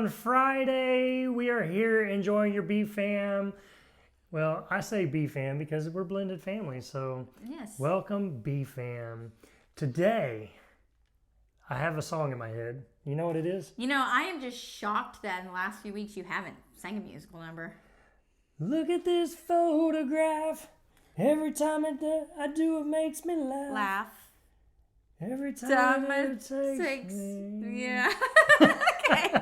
fun Friday. We are here enjoying your B fam. Well, I say B fam because we're blended family. So, yes. Welcome B fam. Today, I have a song in my head. You know what it is? I am just shocked that in the last few weeks you haven't sang a musical number. Look at this photograph. Every time I do, it makes me laugh. Every time it takes me. Yeah. Okay.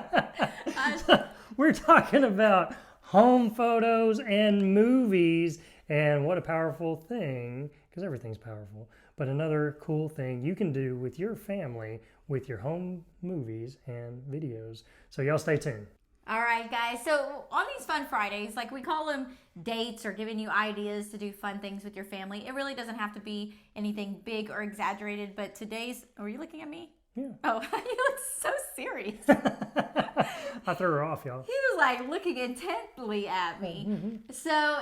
We're talking about home photos and movies, and what a powerful thing, because everything's powerful, but another cool thing you can do with your family with your home movies and videos. So y'all stay tuned. All right, guys. So on these Fun Fridays, like we call them dates or giving you ideas to do fun things with your family. It really doesn't have to be anything big or exaggerated, but today's... Were you looking at me? Yeah. Oh, you look so serious. I threw her off, y'all. He was like looking intently at me. Mm-hmm. So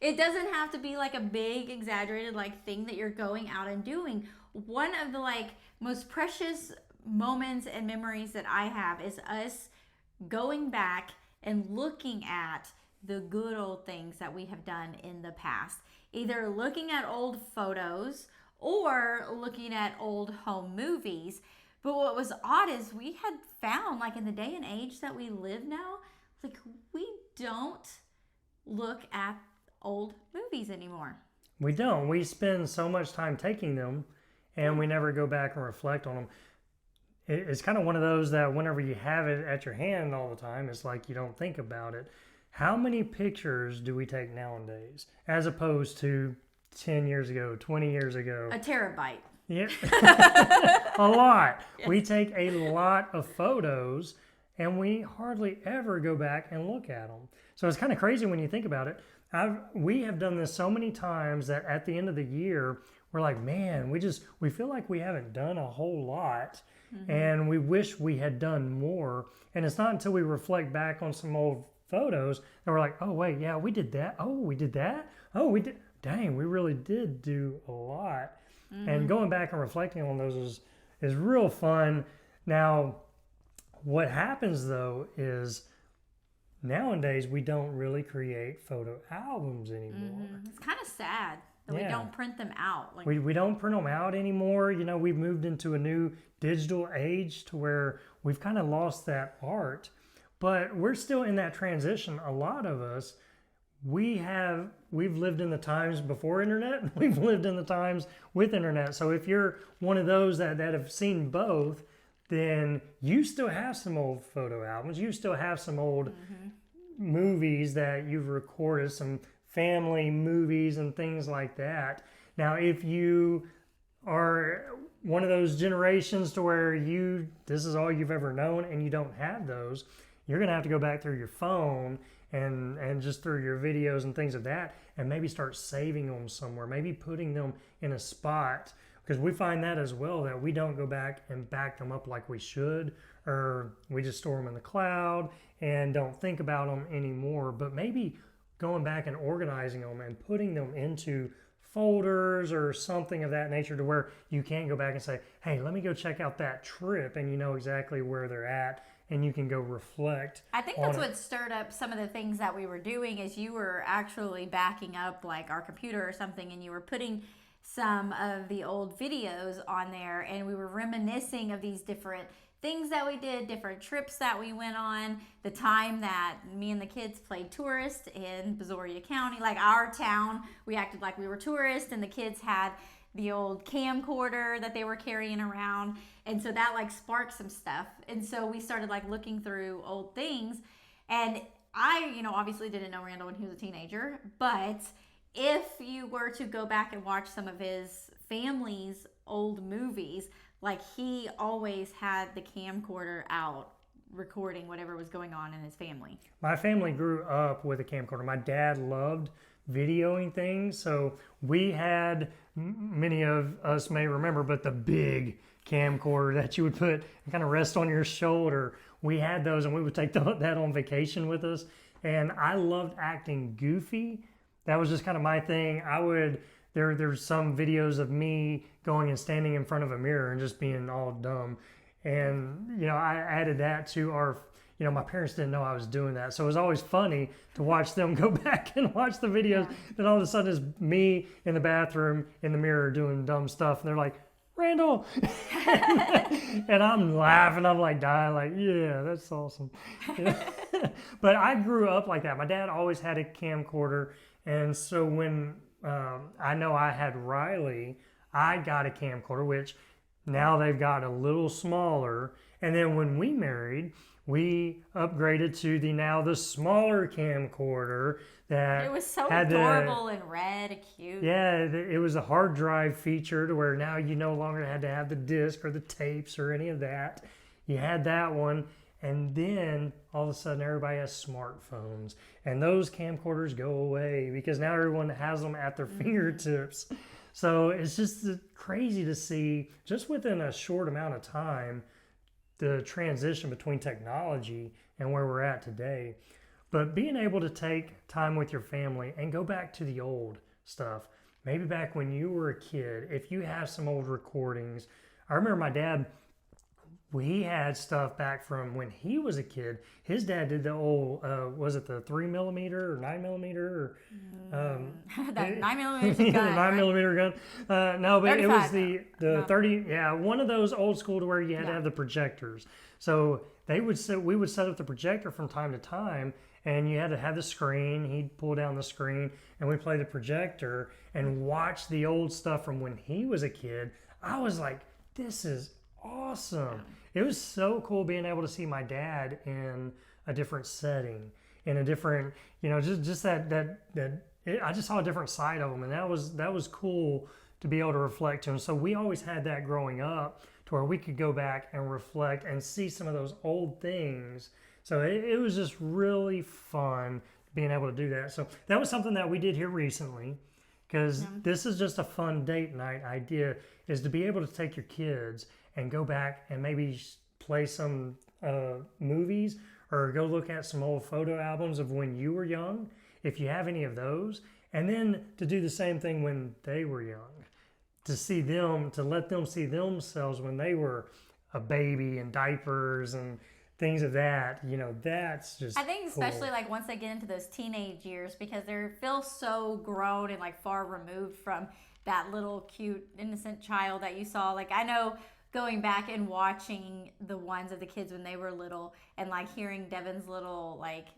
it doesn't have to be like a big exaggerated like thing that you're going out and doing. One of the like most precious moments and memories that I have is us going back and looking at the good old things that we have done in the past. Either looking at old photos or looking at old home movies. But what was odd is we had found, like in the day and age that we live now, like we don't look at old movies anymore. We don't. We spend so much time taking them, and we never go back and reflect on them. It's kind of one of those that whenever you have it at your hand all the time, it's like you don't think about it. How many pictures do we take nowadays as opposed to 10 years ago, 20 years ago? A terabyte. Yep. A lot. Yes. We take a lot of photos and we hardly ever go back and look at them. So it's kind of crazy when you think about it. We have done this so many times that at the end of the year, we're like, man, we feel like we haven't done a whole lot. Mm-hmm. And we wish we had done more. And it's not until we reflect back on some old photos that we're like, oh, wait, yeah, we did that. Oh, we did that. Oh, we did. Dang, we really did do a lot. Mm-hmm. And going back and reflecting on those is real fun. Now, what happens, though, is nowadays we don't really create photo albums anymore. Mm-hmm. It's kind of sad that we don't print them out. Like, we don't print them out anymore. We've moved into a new digital age to where we've kind of lost that art. But we're still in that transition. A lot of us, we've lived in the times before internet. We've lived in the times with internet. So if you're one of those that have seen both, then you still have some old photo albums. You still have some old movies that you've recorded, some family movies and things like that. Now, if you are one of those generations to where this is all you've ever known and you don't have those, you're going to have to go back through your phone and just through your videos and things of that, and maybe start saving them somewhere, maybe putting them in a spot, because we find that as well, that we don't go back and back them up like we should, or we just store them in the cloud and don't think about them anymore. But maybe going back and organizing them and putting them into folders or something of that nature to where you can go back and say, hey, let me go check out that trip, and you know exactly where they're at. And you can go reflect. I think that's what stirred up some of the things that we were doing is you were actually backing up like our computer or something, and you were putting some of the old videos on there, and we were reminiscing of these different things that we did, different trips that we went on, the time that me and the kids played tourist in Brazoria County, like our town. We acted like we were tourists, and the kids had the old camcorder that they were carrying around. And so that like sparked some stuff. And so we started like looking through old things. And I, obviously didn't know Randall when he was a teenager. But if you were to go back and watch some of his family's old movies, like he always had the camcorder out recording whatever was going on in his family. My family grew up with a camcorder. My dad loved videoing things. So we had, many of us may remember, but the big camcorder that you would put and kind of rest on your shoulder. We had those, and we would take that on vacation with us. And I loved acting goofy. That was just kind of my thing. There's some videos of me going and standing in front of a mirror and just being all dumb. And, I added that to our, my parents didn't know I was doing that. So it was always funny to watch them go back and watch the videos. Yeah. Then all of a sudden it's me in the bathroom in the mirror doing dumb stuff. And they're like, Randall. And I'm laughing. I'm like dying, like, yeah, that's awesome. But I grew up like that. My dad always had a camcorder. And so when I know I had Riley, I got a camcorder, which now they've got a little smaller. And then when we married, we upgraded to the smaller camcorder that it was so had adorable and red and cute. Yeah, it was a hard drive feature to where now you no longer had to have the disc or the tapes or any of that. You had that one, and then all of a sudden everybody has smartphones, and those camcorders go away because now everyone has them at their fingertips. So it's just crazy to see, just within a short amount of time, the transition between technology and where we're at today. But being able to take time with your family and go back to the old stuff, maybe back when you were a kid, if you have some old recordings. I remember my dad, he had stuff back from when he was a kid. His dad did the old, was it the 3mm or 9mm? That 9mm gun. The 9mm gun. No, but it was the no. 30, yeah, one of those old school to where you had to have the projectors. So we would set up the projector from time to time, and you had to have the screen. He'd pull down the screen, and we'd play the projector and watch the old stuff from when he was a kid. I was like, this is awesome. It was so cool being able to see my dad in a different setting, in a different, just that I just saw a different side of him, and that was cool to be able to reflect to him. So we always had that growing up to where we could go back and reflect and see some of those old things. So it was just really fun being able to do that. So that was something that we did here recently, because this is just a fun date night idea, is to be able to take your kids and go back and maybe play some movies or go look at some old photo albums of when you were young, if you have any of those, and then to do the same thing when they were young, to let them see themselves when they were a baby and diapers and things of that. That's just, I think especially cool. like once they get into those teenage years, because they feel so grown and like far removed from that little cute innocent child that you saw. Like I know going back and watching the ones of the kids when they were little, and like hearing Devin's little like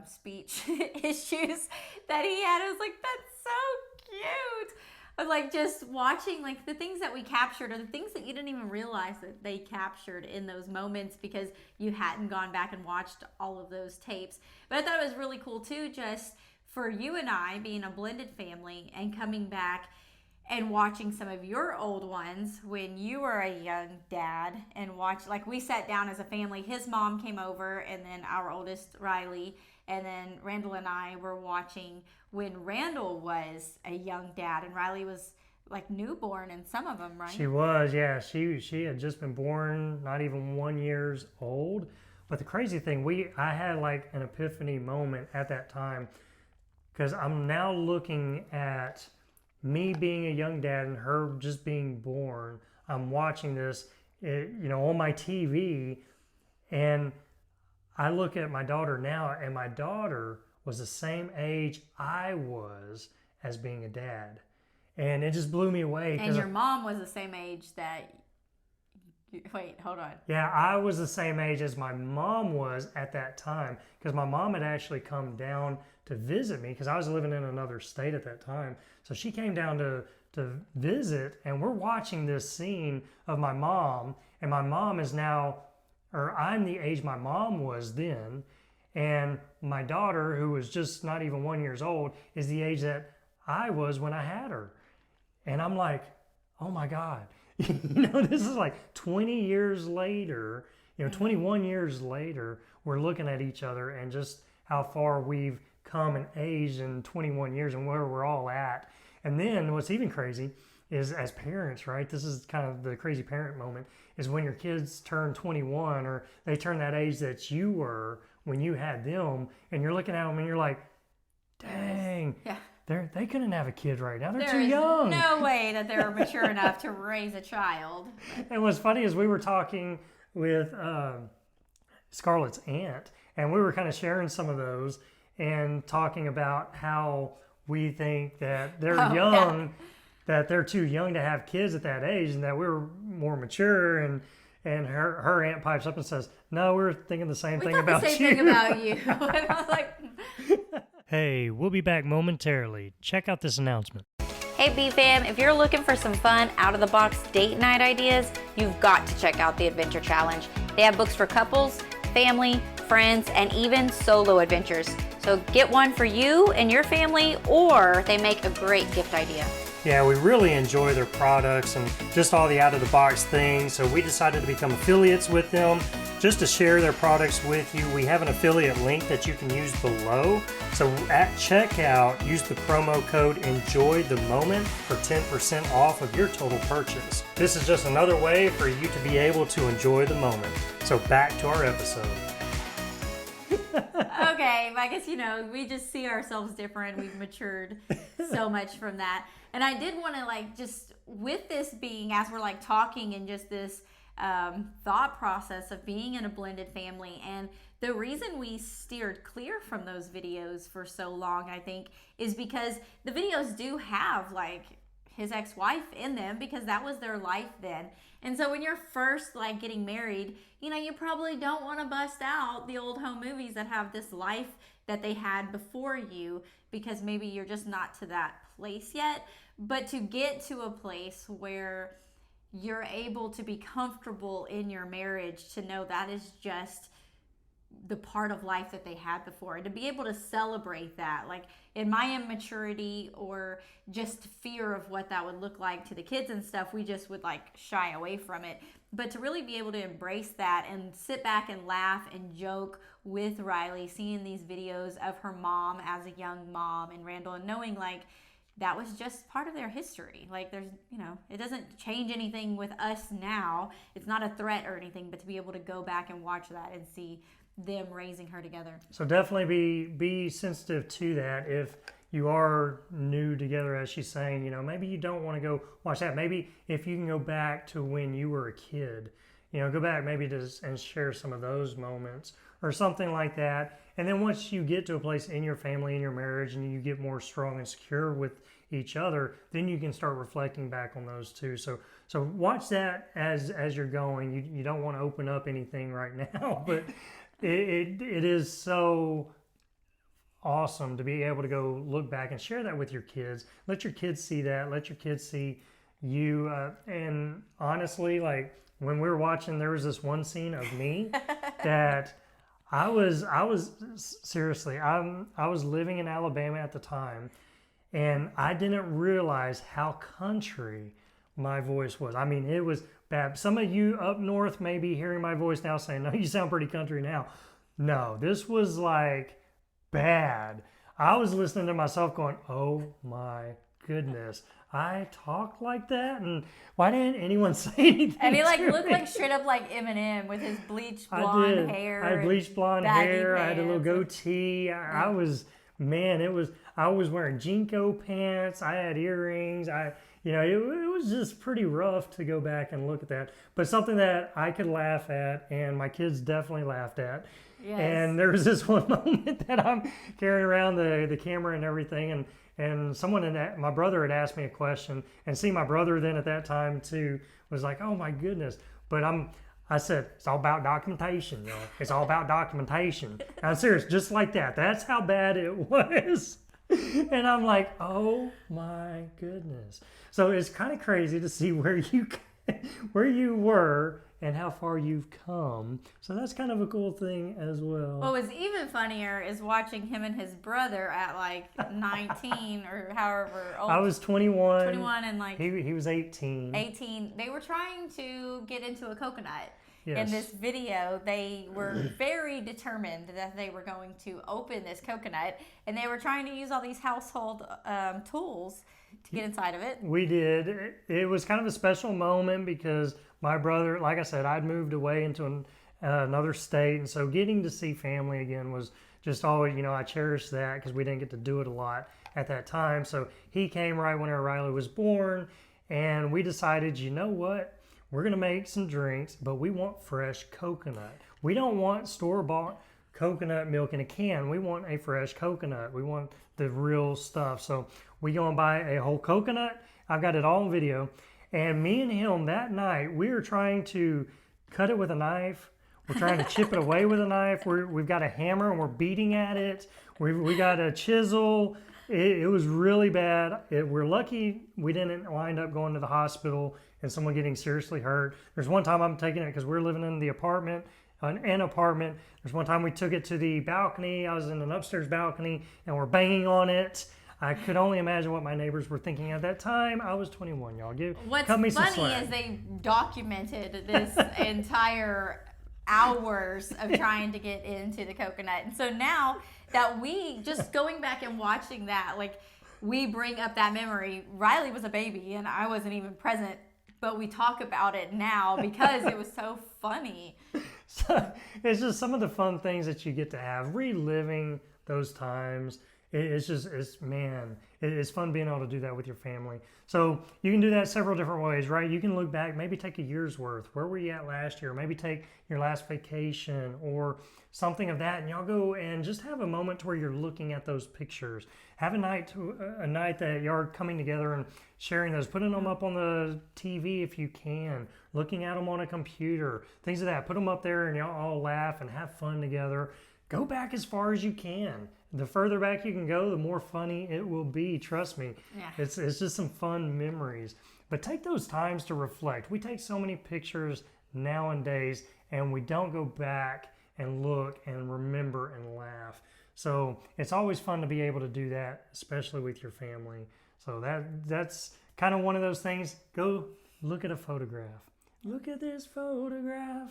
speech issues that he had, I was like, that's so cute. Of like just watching like the things that we captured, or the things that you didn't even realize that they captured in those moments because you hadn't gone back and watched all of those tapes. But I thought it was really cool too, just for you and I being a blended family and coming back and watching some of your old ones when you were a young dad, and like we sat down as a family. His mom came over, and then our oldest Riley, and then Randall and I were watching when Randall was a young dad, and Riley was like newborn in some of them, right? She was, yeah. She had just been born, not even 1 year old. But the crazy thing, I had like an epiphany moment at that time, because I'm now looking at me being a young dad and her just being born. I'm watching this, on my TV, and I look at my daughter now, and my daughter was the same age I was as being a dad. And it just blew me away. And your mom was the same age that... Wait, hold on. Yeah, I was the same age as my mom was at that time, because my mom had actually come down to visit me, because I was living in another state at that time. So she came down to visit, and we're watching this scene of my mom, and my mom is now, or I'm the age my mom was then, and my daughter, who was just not even 1 year old, is the age that I was when I had her. And I'm like, oh my God. This is like 20 years later, 21 years later, we're looking at each other and just how far we've come in age in 21 years and where we're all at. And then what's even crazy is, as parents, right? This is kind of the crazy parent moment, is when your kids turn 21, or they turn that age that you were when you had them, and you're looking at them and you're like, dang. Yeah. They couldn't have a kid right now. They're too There is young. no way that they're mature enough to raise a child. And what's funny is we were talking with Scarlett's aunt, and we were kind of sharing some of those and talking about how we think that they're young, that they're too young to have kids at that age, and that we're more mature. And her aunt pipes up and says, "No, we're thinking the same thing about you." The same thing about you. And I was like, Hey, we'll be back momentarily. Check out this announcement. hey B-Fam, if you're looking for some fun, out-of-the-box date night ideas, you've got to check out the Adventure Challenge. They have books for couples, family, friends, and even solo adventures. So get one for you and your family, or they make a great gift idea. Yeah, we really enjoy their products and just all the out-of-the-box things, so we decided to become affiliates with them just to share their products with you. We have an affiliate link that you can use below. So at checkout, use the promo code ENJOYTHEMOMENT for 10% off of your total purchase. This is just another way for you to be able to enjoy the moment. So back to our episode. Okay, I guess, we just see ourselves different. We've matured so much from that. And I did want to just with this being, as we're talking and just this thought process of being in a blended family, and the reason we steered clear from those videos for so long, I think, is because the videos do have his ex-wife in them, because that was their life then. And so when you're first getting married, you probably don't want to bust out the old home movies that have this life that they had before you, because maybe you're just not to that place yet. But to get to a place where you're able to be comfortable in your marriage, to know that is just the part of life that they had before, and to be able to celebrate that, in my immaturity or just fear of what that would look like to the kids and stuff, we just would shy away from it. But to really be able to embrace that and sit back and laugh and joke with Riley, seeing these videos of her mom as a young mom and Randall, and knowing that was just part of their history. There's, it doesn't change anything with us now. It's not a threat or anything, but to be able to go back and watch that and see them raising her together. So definitely be sensitive to that. If you are new together, as she's saying, maybe you don't want to go watch that. Maybe if you can go back to when you were a kid, go back maybe and share some of those moments or something like that. And then once you get to a place in your family, in your marriage, and you get more strong and secure with each other, then you can start reflecting back on those too. So watch that as you're going. You don't want to open up anything right now, but it is so awesome to be able to go look back and share that with your kids. Let your kids see that. Let your kids see you. And honestly, when we were watching, there was this one scene of me that I was seriously, I was living in Alabama at the time, and I didn't realize how country my voice was. I mean, it was bad. Some of you up north may be hearing my voice now saying, "No, you sound pretty country now." No, this was bad. I was listening to myself going, "Oh my goodness, I talk like that?" And why didn't anyone say anything? And he looked straight up like Eminem with his bleached blonde hair. I had bleached blonde hair. I had a little goatee. I was wearing Jinko pants. I had earrings. It was just pretty rough to go back and look at that. But something that I could laugh at, and my kids definitely laughed at. Yes. And there was this one moment that I'm carrying around the camera and everything, and my brother had asked me a question, and see, my brother then at that time too was like, "Oh my goodness!" But I said, "It's all about documentation, y'all. It's all about documentation." And I'm serious, just like that. That's how bad it was. And I'm like, "Oh my goodness!" So it's kind of crazy to see where you were and how far you've come. So that's kind of a cool thing as well. What was even funnier is watching him and his brother at 19 or however old. I was 21. 21 and he was 18. 18. They were trying to get into a coconut. Yes. In this video, they were very determined that they were going to open this coconut, and they were trying to use all these household tools to get inside of it. We did. It was kind of a special moment because my brother, like I said, I'd moved away into another state, and so getting to see family again was just always, I cherished that because we didn't get to do it a lot at that time. So he came right when Riley was born, and we decided, you know what? we're gonna make some drinks, but we want fresh coconut. We don't want store-bought coconut milk in a can. We want a fresh coconut. We want the real stuff. So we go and buy a whole coconut. I've got it all on video. And me and him that night, we were trying to cut it with a knife. We're trying to chip it away with a knife. We've got a hammer and we're beating at it. We got a chisel. It was really bad. We're lucky we didn't wind up going to the hospital and someone getting seriously hurt. There's one time I'm taking it because we're living in the apartment, an apartment. There's one time we took it to the balcony. I was in an upstairs balcony and we're banging on it. I could only imagine what my neighbors were thinking at that time. I was 21, y'all. Cut me some What's funny slack. is they documented this entire hours of trying to get into the coconut. And so now that we just going back and watching that, like we bring up that memory. Riley was a baby and I wasn't even present, but we talk about it now because it was so funny. So it's just some of the fun things that you get to have, reliving those times. It's fun being able to do that with your family. So you can do that several different ways, right? You can look back, maybe take a year's worth. Where were you at last year? Maybe take your last vacation or something of that, and y'all go and just have a moment to where you're looking at those pictures. Have a night that y'all are coming together and sharing those, putting them up on the TV if you can, looking at them on a computer, things of that. Put them up there and y'all all laugh and have fun together. Go back as far as you can. The further back you can go, the more funny it will be. Trust me. Yeah. It's just some fun memories. But take those times to reflect. We take so many pictures nowadays, and we don't go back and look and remember and laugh. So it's always fun to be able to do that, especially with your family. So that's kind of one of those things. Go look at a photograph. Look at this photograph.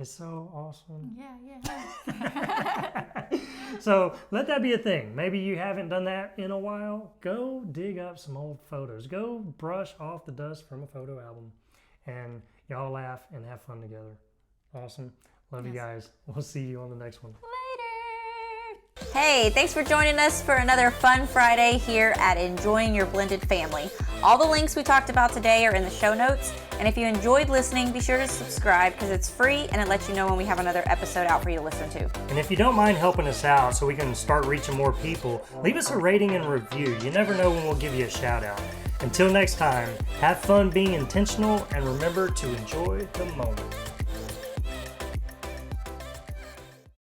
It's so awesome. Yeah. So let that be a thing. Maybe you haven't done that in a while. Go dig up some old photos. Go brush off the dust from a photo album. And y'all laugh and have fun together. Awesome. Love you guys. We'll see you on the next one. Later. Hey, thanks for joining us for another fun Friday here at Enjoying Your Blended Family. All the links we talked about today are in the show notes. And if you enjoyed listening, be sure to subscribe because it's free and it lets you know when we have another episode out for you to listen to. And if you don't mind helping us out so we can start reaching more people, leave us a rating and review. You never know when we'll give you a shout out. Until next time, have fun being intentional and remember to enjoy the moment.